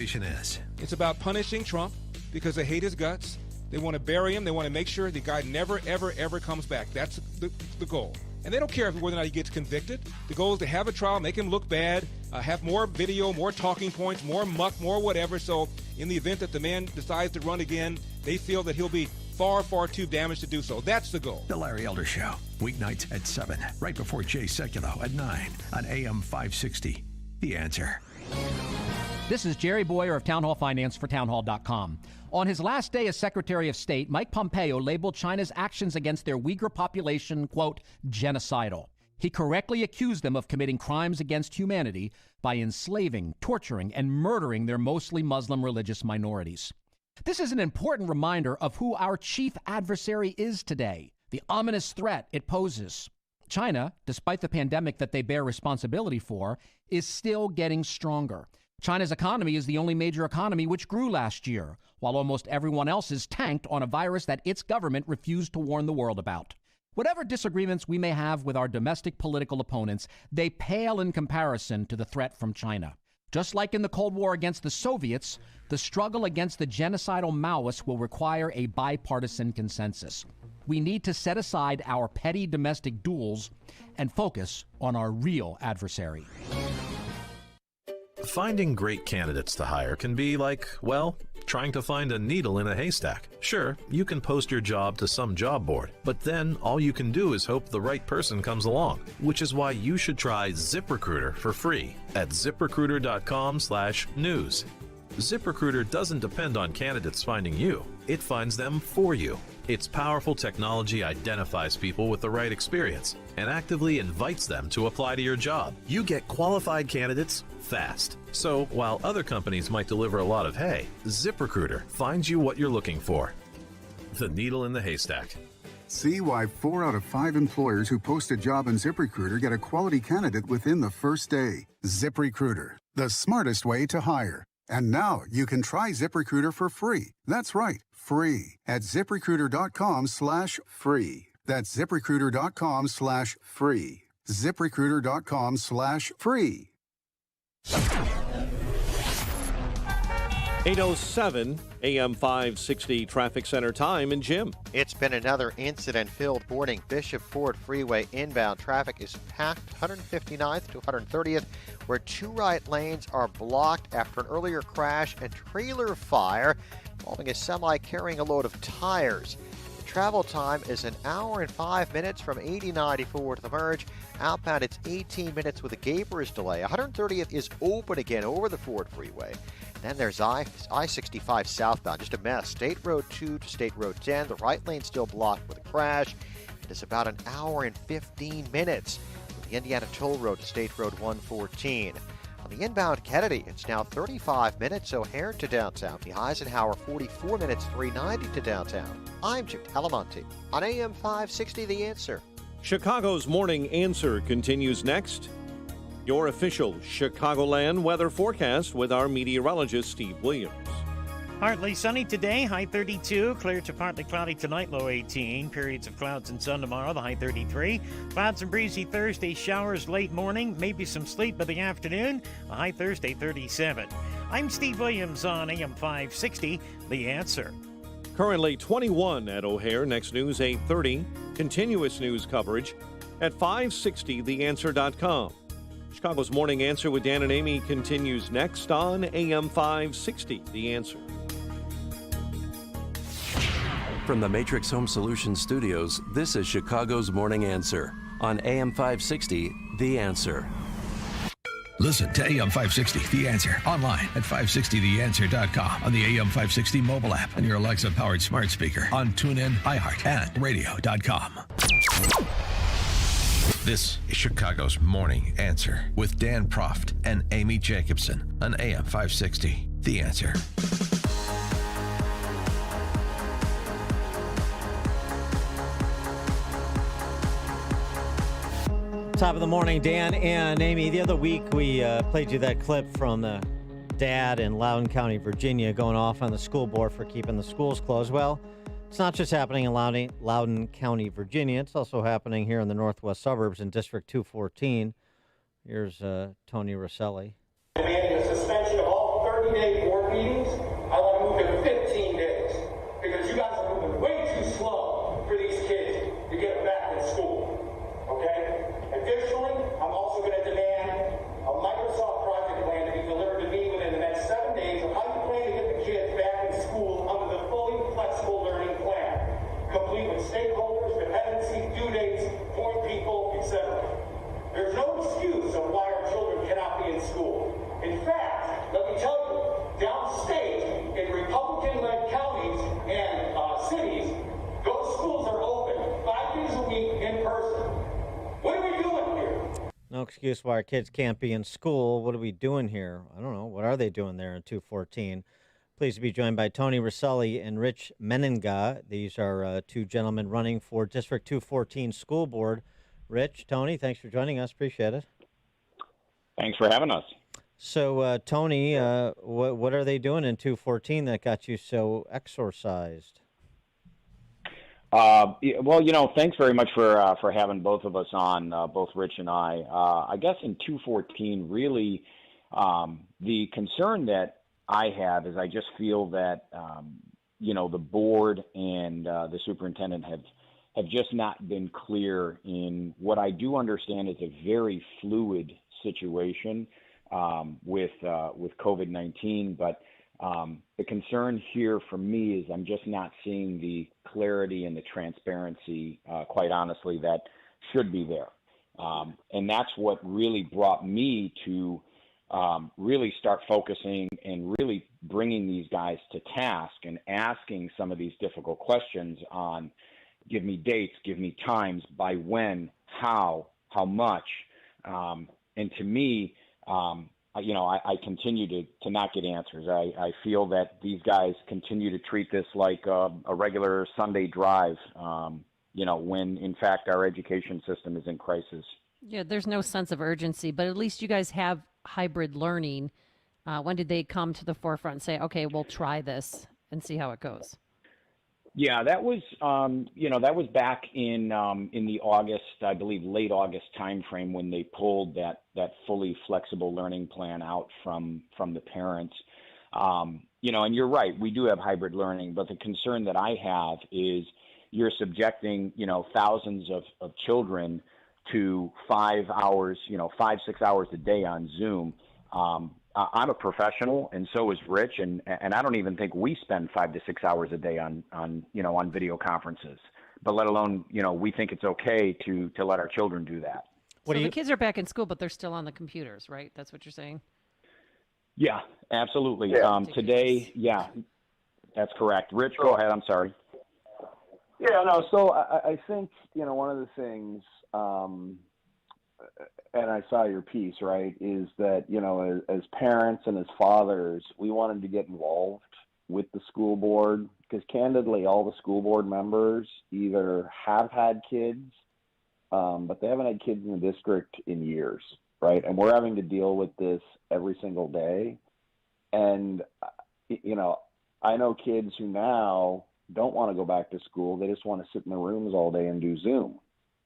Is. It's about punishing Trump because they hate his guts. They want to bury him. They want to make sure the guy never, ever, ever comes back. That's the goal. And they don't care whether or not he gets convicted. The goal is to have a trial, make him look bad, have more video, more talking points, more muck, more whatever. So in the event that the man decides to run again, they feel that he'll be far, far too damaged to do so. That's the goal. The Larry Elder Show, weeknights at 7, right before Jay Sekulow at 9 on AM 560. The Answer. This is Jerry Boyer of Town Hall Finance for townhall.com. On his last day as Secretary of State, Mike Pompeo labeled China's actions against their Uyghur population, quote, genocidal. He correctly accused them of committing crimes against humanity by enslaving, torturing, and murdering their mostly Muslim religious minorities. This is an important reminder of who our chief adversary is today, the ominous threat it poses. China, despite the pandemic that they bear responsibility for, is still getting stronger. China's economy is the only major economy which grew last year, while almost everyone else's tanked on a virus that its government refused to warn the world about. Whatever disagreements we may have with our domestic political opponents, they pale in comparison to the threat from China. Just like in the Cold War against the Soviets, the struggle against the genocidal Maoists will require a bipartisan consensus. We need to set aside our petty domestic duels and focus on our real adversary. Finding great candidates to hire can be like, well, trying to find a needle in a haystack. Sure, you can post your job to some job board, but then all you can do is hope the right person comes along, which is why you should try ZipRecruiter for free at ziprecruiter.com/news. ZipRecruiter doesn't depend on candidates finding you. It finds them for you. Its powerful technology identifies people with the right experience and actively invites them to apply to your job. You get qualified candidates fast. So while other companies might deliver a lot of hay, ZipRecruiter finds you what you're looking for. The needle in the haystack. See why 4 out of 5 employers who post a job in ZipRecruiter get a quality candidate within the first day. ZipRecruiter, the smartest way to hire. And now you can try ZipRecruiter for free. That's right, free at ZipRecruiter.com/free. That's ZipRecruiter.com/free. ZipRecruiter.com/free. 8:07 AM 560 Traffic Center time, and Jim. It's been another incident-filled morning. Bishop Ford Freeway inbound traffic is packed 159th to 130th, where 2 right lanes are blocked after an earlier crash and trailer fire involving a semi carrying a load of tires. The travel time is an hour and 5 minutes from 8094 to the merge. Outbound, it's 18 minutes with a Gapers delay. 130th is open again over the Ford Freeway. Then there's I-65 southbound, just a mess. State Road 2 to State Road 10. The right lane still blocked with a crash. It is about an hour and 15 minutes from the Indiana Toll Road to State Road 114. On the inbound Kennedy, it's now 35 minutes O'Hare to downtown. The Eisenhower, 44 minutes, 390 to downtown. I'm Jim Talamonte on AM 560, The Answer. Chicago's Morning Answer continues next. Your official Chicagoland weather forecast with our meteorologist, Steve Williams. Partly sunny today, high 32. Clear to partly cloudy tonight, low 18. Periods of clouds and sun tomorrow, the high 33. Clouds and breezy Thursday, showers late morning, maybe some sleet by the afternoon, the high Thursday 37. I'm Steve Williams on AM 560, The Answer. Currently 21 at O'Hare. Next news 8:30. Continuous news coverage at 560theanswer.com. Chicago's Morning Answer with Dan and Amy continues next on AM 560, The Answer. From the Matrix Home Solutions studios, this is Chicago's Morning Answer on AM 560, The Answer. Listen to AM 560, The Answer, online at 560theanswer.com, on the AM 560 mobile app, and your Alexa-powered smart speaker, on TuneIn, iHeart, and radio.com. This is Chicago's Morning Answer with Dan Proft and Amy Jacobson on AM 560, The Answer. Top of the morning, Dan and Amy. The other week, we played you that clip from the dad in Loudoun County, Virginia, going off on the school board for keeping the schools closed. Well, it's not just happening in Loudoun County, Virginia. It's also happening here in the northwest suburbs in District 214. Here's Tony Rosselli. Demanding a suspension of all 30 30-day board meetings. I want to move to 15 days because you guys are moving way too slow for these kids to get them back in school. Okay? Additionally, I'm also going to demand a Microsoft project plan to be delivered to me within the next 7 days of how you plan to get the kids back in school under the fully flexible learning plan, complete with stakeholders, dependencies, due dates, point people, etc. There's no excuse of why our children cannot be in school. In fact, let me tell you, downstate in Republican-led counties and cities, those schools are open 5 days a week in person. What are we doing here? No excuse why our kids can't be in school. What are we doing here? I don't know. What are they doing there in 214? Pleased to be joined by Tony Rosselli and Rich Menninga. These are two gentlemen running for District 214 School Board. Rich, Tony, thanks for joining us. Appreciate it. Thanks for having us. So, Tony, what are they doing in 214 that got you so exorcised? Well, thanks very much for having both of us on, both Rich and I. I guess in 214, really, the concern that I have is I just feel that, the board and the superintendent have just not been clear in what I do understand is a very fluid situation with COVID-19. But the concern here for me is I'm just not seeing the clarity and the transparency, quite honestly, that should be there. And that's what really brought me to really start focusing and really bringing these guys to task and asking some of these difficult questions on give me dates, give me times, by when, how much. And to me, I continue to not get answers. I feel that these guys continue to treat this like a regular Sunday drive, when in fact our education system is in crisis. Yeah, there's no sense of urgency, but at least you guys have hybrid learning. When did they come to the forefront and say, okay, we'll try this and see how it goes? Yeah, that was back in the August, I believe, late August timeframe when they pulled that fully flexible learning plan out from the parents. And you're right, we do have hybrid learning, but the concern that I have is you're subjecting, thousands of children to 5 hours, 5-6 hours a day on Zoom. I'm a professional, and so is Rich, and I don't even think we spend 5 to 6 hours a day on video conferences. But let alone, we think it's okay to let our children do that. So the kids are back in school, but they're still on the computers, right? That's what you're saying? Yeah, absolutely. Yeah. Today, yeah, that's correct. Rich, go ahead. I'm sorry. Yeah, no. So I think one of the things. And I saw your piece, right, is that, as parents and as fathers, we wanted to get involved with the school board because, candidly, all the school board members either have had kids, but they haven't had kids in the district in years, right? And we're having to deal with this every single day. And, I know kids who now don't want to go back to school. They just want to sit in their rooms all day and do Zoom.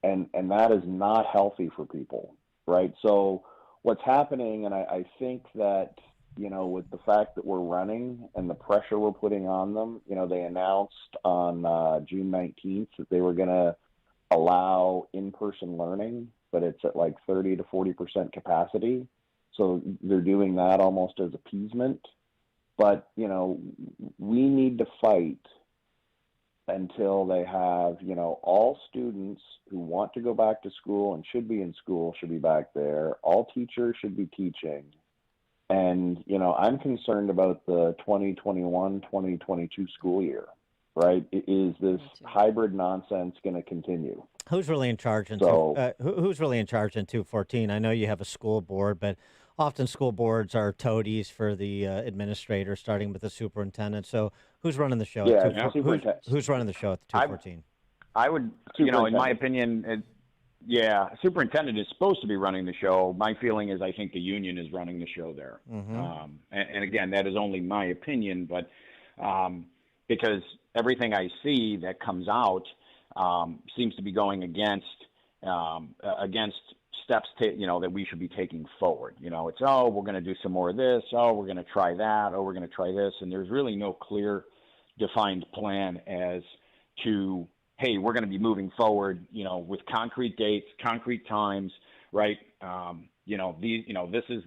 And that is not healthy for people. Right. So what's happening, and I think that, with the fact that we're running and the pressure we're putting on them, they announced on June 19th that they were going to allow in-person learning, but it's at like 30 to 40% capacity. So they're doing that almost as appeasement. But, we need to fight until they have, all students who want to go back to school and should be in school should be back there. All teachers should be teaching. And, I'm concerned about the 2021-2022 school year, right? Is this hybrid nonsense going to continue? Who's really in charge in who's really in charge in 214? I know you have a school board, but often school boards are toadies for the administrator, starting with the superintendent. So who's running the show? Yeah, who's running the show at the 214? I would, in my opinion, superintendent is supposed to be running the show. My feeling is I think the union is running the show there. Mm-hmm. And again, that is only my opinion, but because everything I see that comes out seems to be going against steps that we should be taking forward. It's, oh, we're going to do some more of this. Oh, we're going to try that. Oh, we're going to try this. And there's really no clear defined plan as to, hey, we're going to be moving forward, with concrete dates, concrete times, right? This is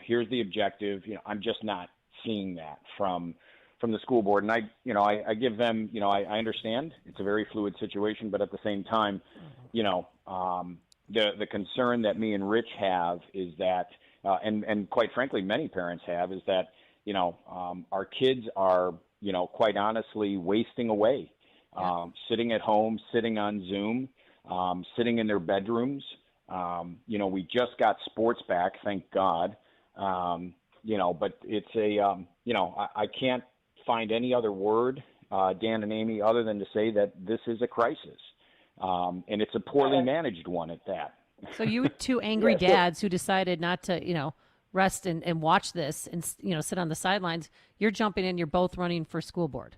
here's the objective. I'm just not seeing that from the school board. And I give them, I understand it's a very fluid situation, but at the same time, the concern that me and Rich have is that, and quite frankly, many parents have, is that, our kids are, quite honestly wasting away, sitting at home, sitting on Zoom, sitting in their bedrooms. We just got sports back, thank God. But it's I can't find any other word, Dan and Amy, other than to say that this is a crisis. And it's a poorly managed one at that. So you two angry dads who decided not to, rest and watch this and, sit on the sidelines, you're jumping in, you're both running for school board.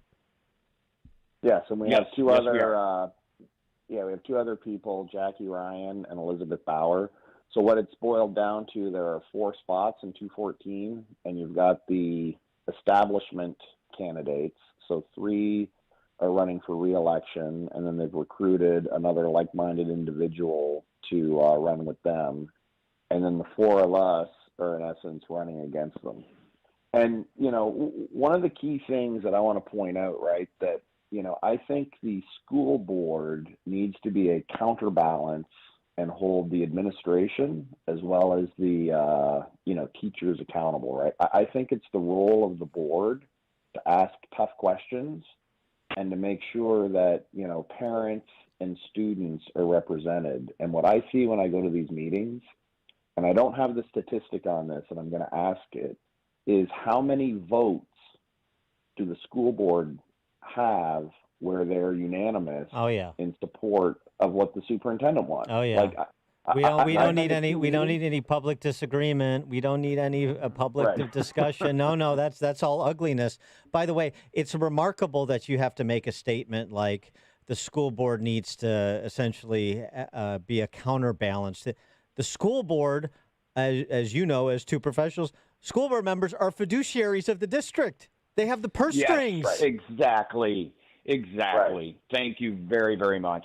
Yes, and we have two other we have two other people, Jackie Ryan and Elizabeth Bauer. So what it's boiled down to, there are 4 spots in 214, and you've got the establishment candidates. So 3 are running for re-election, and then they've recruited another like-minded individual to run with them. And then the 4 of us are, in essence, running against them. And, one of the key things that I want to point out, right, that, I think the school board needs to be a counterbalance and hold the administration as well as the, teachers accountable, right? I think it's the role of the board to ask tough questions and to make sure that, parents and students are represented. And what I see when I go to these meetings, and I don't have the statistic on this, and I'm going to ask it, is how many votes do the school board have where they're unanimous in support of what the superintendent wants? Oh, yeah. We don't need any public disagreement. We don't need any public discussion. No, that's all ugliness. By the way, it's remarkable that you have to make a statement like the school board needs to essentially be a counterbalance. The school board, as you know, as two professionals, school board members are fiduciaries of the district. They have the purse strings. Exactly. Right. Thank you very, very much.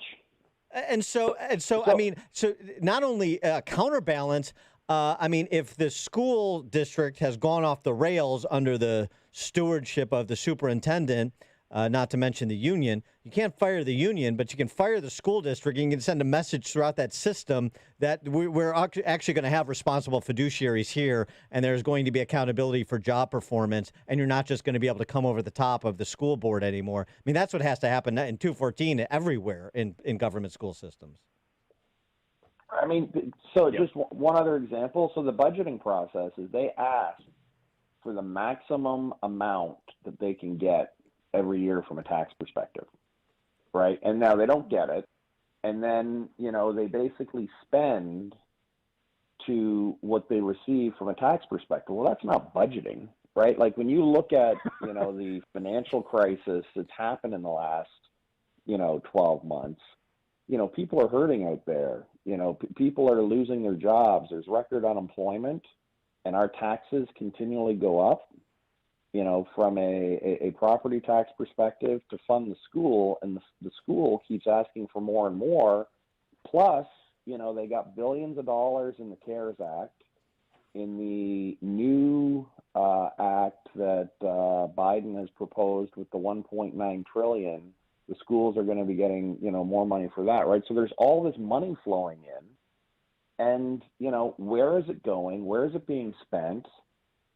And so, I mean, so not only counterbalance, if the school district has gone off the rails under the stewardship of the superintendent, not to mention the union, you can't fire the union, but you can fire the school district. You can send a message throughout that system that we're actually going to have responsible fiduciaries here, and there's going to be accountability for job performance, and you're not just going to be able to come over the top of the school board anymore. I mean, that's what has to happen in 214 everywhere in government school systems. I mean, so just one other example. So the budgeting process is they ask for the maximum amount that they can get every year from a tax perspective, right? And now they don't get it. And then, they basically spend to what they receive from a tax perspective. Well, that's not budgeting, right? Like when you look at, the financial crisis that's happened in the last, 12 months, people are hurting out there. People are losing their jobs. There's record unemployment, and our taxes continually go up. From a property tax perspective to fund the school, and the school keeps asking for more and more. Plus, they got billions of dollars in the CARES Act, in the new act that Biden has proposed with the $1.9 trillion. The schools are going to be getting, more money for that, right? So there's all this money flowing in, and, where is it going? Where is it being spent?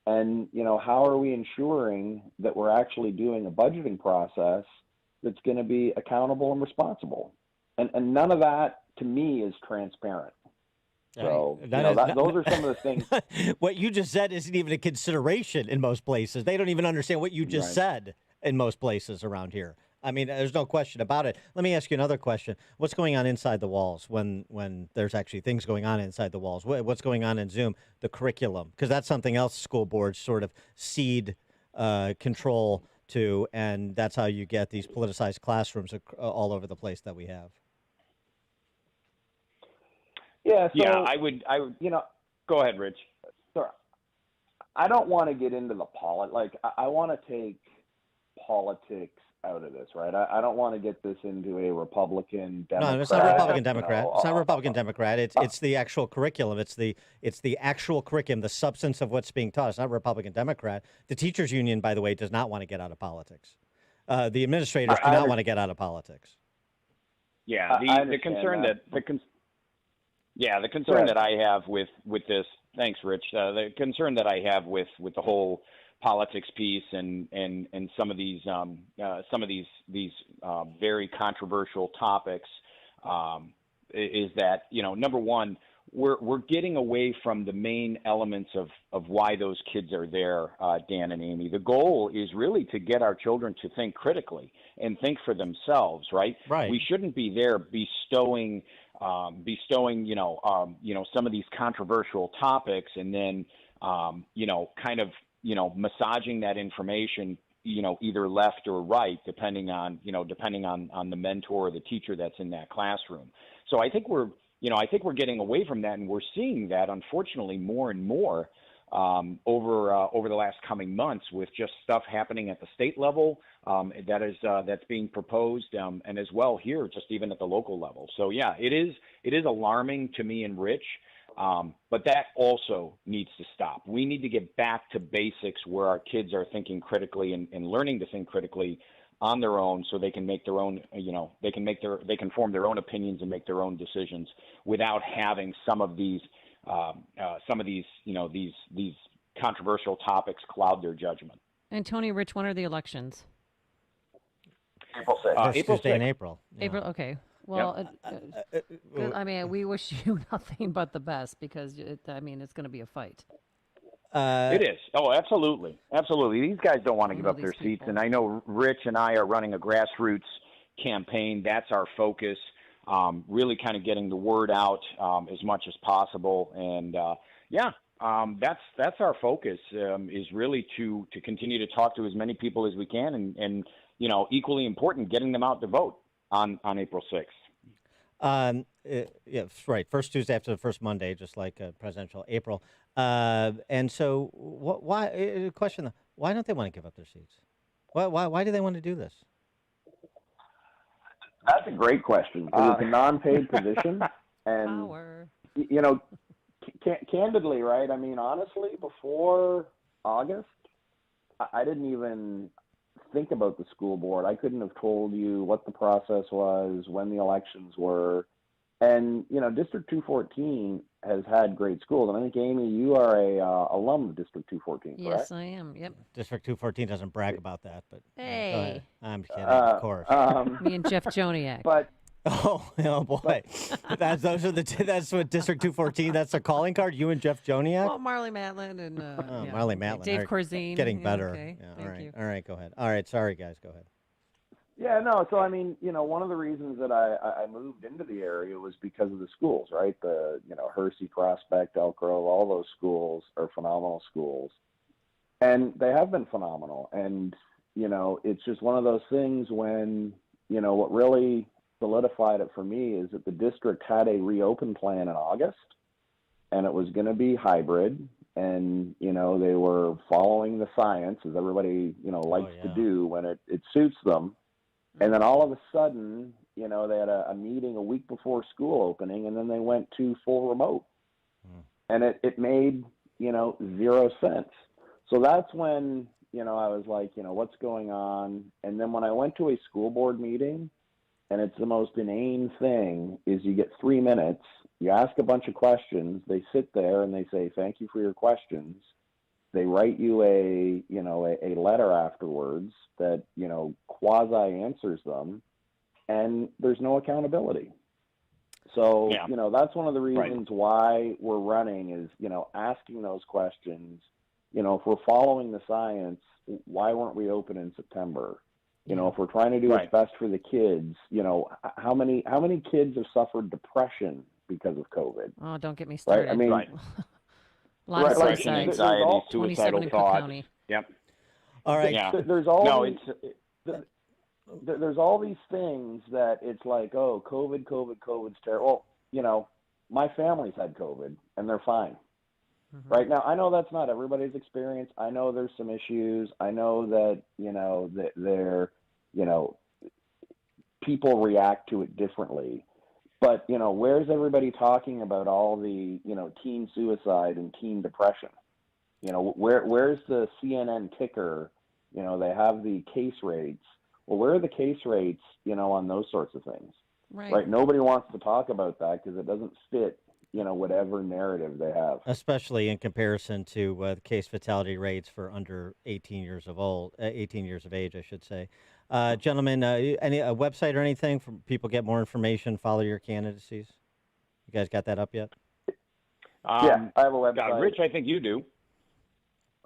And, how are we ensuring that we're actually doing a budgeting process that's going to be accountable and responsible? And none of that, to me, is transparent. So, those are some of the things. What you just said isn't even a consideration in most places. They don't even understand what you just said in most places around here. I mean, there's no question about it. Let me ask you another question. What's going on inside the walls when there's actually things going on inside the walls? What's going on in Zoom? The curriculum, because that's something else school boards sort of cede control to, and that's how you get these politicized classrooms all over the place that we have. Yeah. So, I would. Go ahead, Rich. Sorry. I don't want to get into the I want to take politics out of this, right? I don't want to get this into a Republican, Democrat. No, it's not Republican Democrat. It's not Republican Democrat. It's the actual curriculum. It's the actual curriculum, the substance of what's being taught. It's not Republican Democrat. The teachers union, by the way, does not want to get out of politics. The administrators do not want to get out of politics. Yeah, the concern that I have with this. Thanks, Rich. The concern that I have with the whole politics piece and some of these very controversial topics is that, number one, we're getting away from the main elements of why those kids are there, Dan and Amy. The goal is really to get our children to think critically and think for themselves, right? Right. We shouldn't be there bestowing some of these controversial topics and then massaging that information, either left or right, depending on the mentor or the teacher that's in that classroom. So I think we're getting away from that, and we're seeing that, unfortunately, more and more over the last coming months with just stuff happening at the state level that's being proposed, and as well here, just even at the local level. So yeah, it is alarming to me and Rich. But that also needs to stop. We need to get back to basics where our kids are thinking critically and learning to think critically on their own, so they can make their own, they can form their own opinions and make their own decisions without having some of these controversial topics cloud their judgment. And Tony, Rich, when are the elections? April 6th. April 6th. In April. Yeah. April. Okay. Well, I mean, we wish you nothing but the best because it's going to be a fight. It is. Oh, absolutely. Absolutely. These guys don't want to give up their seats. And I know Rich and I are running a grassroots campaign. That's our focus, really kind of getting the word out as much as possible. And, that's our focus, is really to continue to talk to as many people as we can and equally important, getting them out to vote on April 6th. Yeah, right. First Tuesday after the first Monday, just like presidential April. And so, why? Question: why don't they want to give up their seats? Why do they want to do this? That's a great question. It's a non-paid position, and candidly, right? I mean, honestly, before August, I didn't even think about the school board. I couldn't have told you what the process was, when the elections were. And, District 214 has had great schools. And I think, Amy, you are a alum of District 214, correct? Yes, I am. Yep. District 214 doesn't brag about that, but hey, I'm kidding, of course. Me and Jeff Joniak. But oh boy, that's what District 214. That's a calling card. You and Jeff Joniak. Well, Marley Matlin and Marley Matlin, Dave Corzine. Getting better. Okay. Yeah, Thank you. All right, go ahead. All right, sorry guys, go ahead. Yeah, no. So I mean, one of the reasons that I moved into the area was because of the schools, right? The Hersey, Prospect, Elk Grove, all those schools are phenomenal schools, and they have been phenomenal. And it's just one of those things when what really solidified it for me is that the district had a reopen plan in August, and it was going to be hybrid, and they were following the science, as everybody likes to do when it suits them. And then all of a sudden, they had a meeting a week before school opening, and then they went to full remote, and it made zero sense. So that's when I was like, what's going on? And then when I went to a school board meeting, and it's the most inane thing, is you get 3 minutes, you ask a bunch of questions, they sit there and they say, thank you for your questions. They write you a letter afterwards that, quasi answers them, and there's no accountability. So, that's one of the reasons why we're running is, asking those questions. If we're following the science, why weren't we open in September? If we're trying to do what's best for the kids, how many kids have suffered depression because of COVID? Oh, don't get me started. Right? I mean, a lot of depression, suicides. anxiety, suicidal thoughts. County. Yep. All right. Yeah. There's all these things that it's like, oh, COVID's terrible. Well, my family's had COVID and they're fine. Mm-hmm. Right now, I know that's not everybody's experience. I know there's some issues. I know that, that people react to it differently. But, where's everybody talking about all the, teen suicide and teen depression? Where's the CNN ticker? They have the case rates. Well, where are the case rates, on those sorts of things? Right? Nobody wants to talk about that because it doesn't fit, whatever narrative they have. Especially in comparison to the case fatality rates for under 18 years of age, I should say. Gentlemen, any a website or anything for people get more information, follow your candidacies? You guys got that up yet? Yeah, I have a website. Rich, I think you do.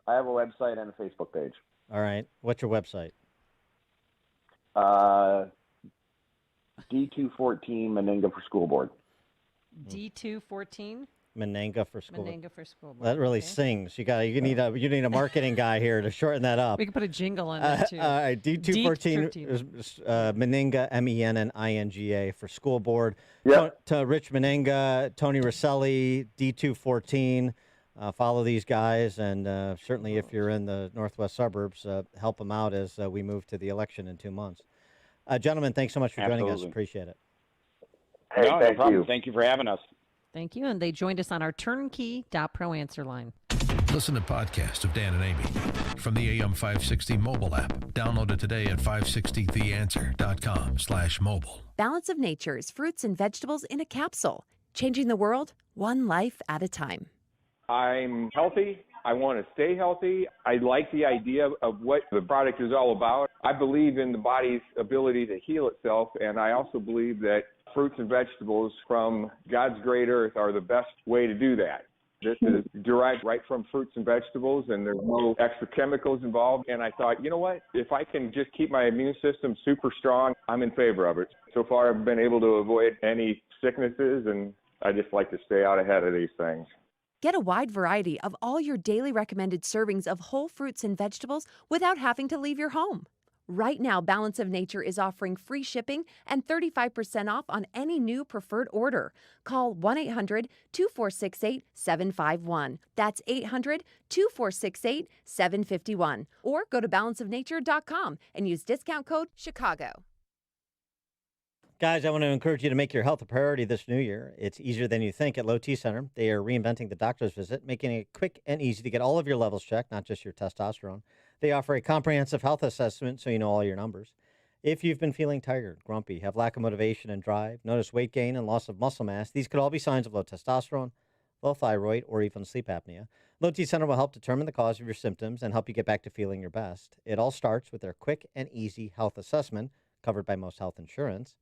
I have a website and a Facebook page. All right. What's your website? D214 Menninga for School Board. D214? Menninga for School Board. Menninga for School Board. That really sings. You need a marketing guy here to shorten that up. We can put a jingle on that too. D214 is Menninga, Menninga for School Board. Yep. To Rich Menninga, Tony Rosselli, D214. Follow these guys, and certainly if you're in the northwest suburbs, help them out as we move to the election in 2 months. Gentlemen, thanks so much for joining us. Appreciate it. Hey, no thank problem. you. Thank you for having us. Thank you. And they joined us on our turnkey.pro answer line. Listen to podcasts of Dan and Amy from the AM 560 mobile app. Download it today at 560theanswer.com/mobile. Balance of Nature's fruits and vegetables in a capsule, changing the world one life at a time. I'm healthy. I want to stay healthy. I like the idea of what the product is all about. I believe in the body's ability to heal itself, and I also believe that fruits and vegetables from God's great earth are the best way to do that. This is derived right from fruits and vegetables, and there's no extra chemicals involved. And I thought, you know what? If I can just keep my immune system super strong, I'm in favor of it. So far, I've been able to avoid any sicknesses, and I just like to stay out ahead of these things. Get a wide variety of all your daily recommended servings of whole fruits and vegetables without having to leave your home. Right now, Balance of Nature is offering free shipping and 35% off on any new preferred order. Call 1-800-2468-751. That's 800-2468-751. Or go to balanceofnature.com and use discount code CHICAGO. Guys, I want to encourage you to make your health a priority this new year. It's easier than you think at Low T Center. They are reinventing the doctor's visit, making it quick and easy to get all of your levels checked, not just your testosterone. They offer a comprehensive health assessment so you know all your numbers. If you've been feeling tired, grumpy, have lack of motivation and drive, notice weight gain and loss of muscle mass, these could all be signs of low testosterone, low thyroid, or even sleep apnea. Low T Center will help determine the cause of your symptoms and help you get back to feeling your best. It all starts with their quick and easy health assessment, covered by most health insurance.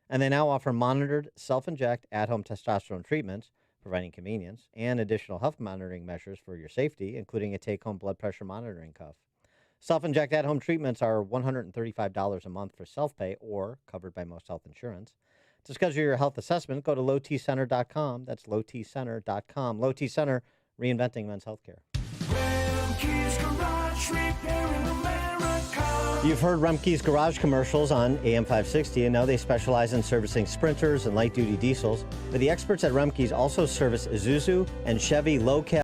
And they now offer monitored, self-inject, at-home testosterone treatments, providing convenience, and additional health monitoring measures for your safety, including a take-home blood pressure monitoring cuff. Self-inject at-home treatments are $135 a month for self-pay or covered by most health insurance. To schedule your health assessment, go to lowtcenter.com. That's lowtcenter.com. Low T Center, reinventing men's healthcare. You've heard Rumpke's Garage commercials on AM 560, and now they specialize in servicing Sprinters and light-duty diesels. But the experts at Rumpke's also service Isuzu and Chevy low-cab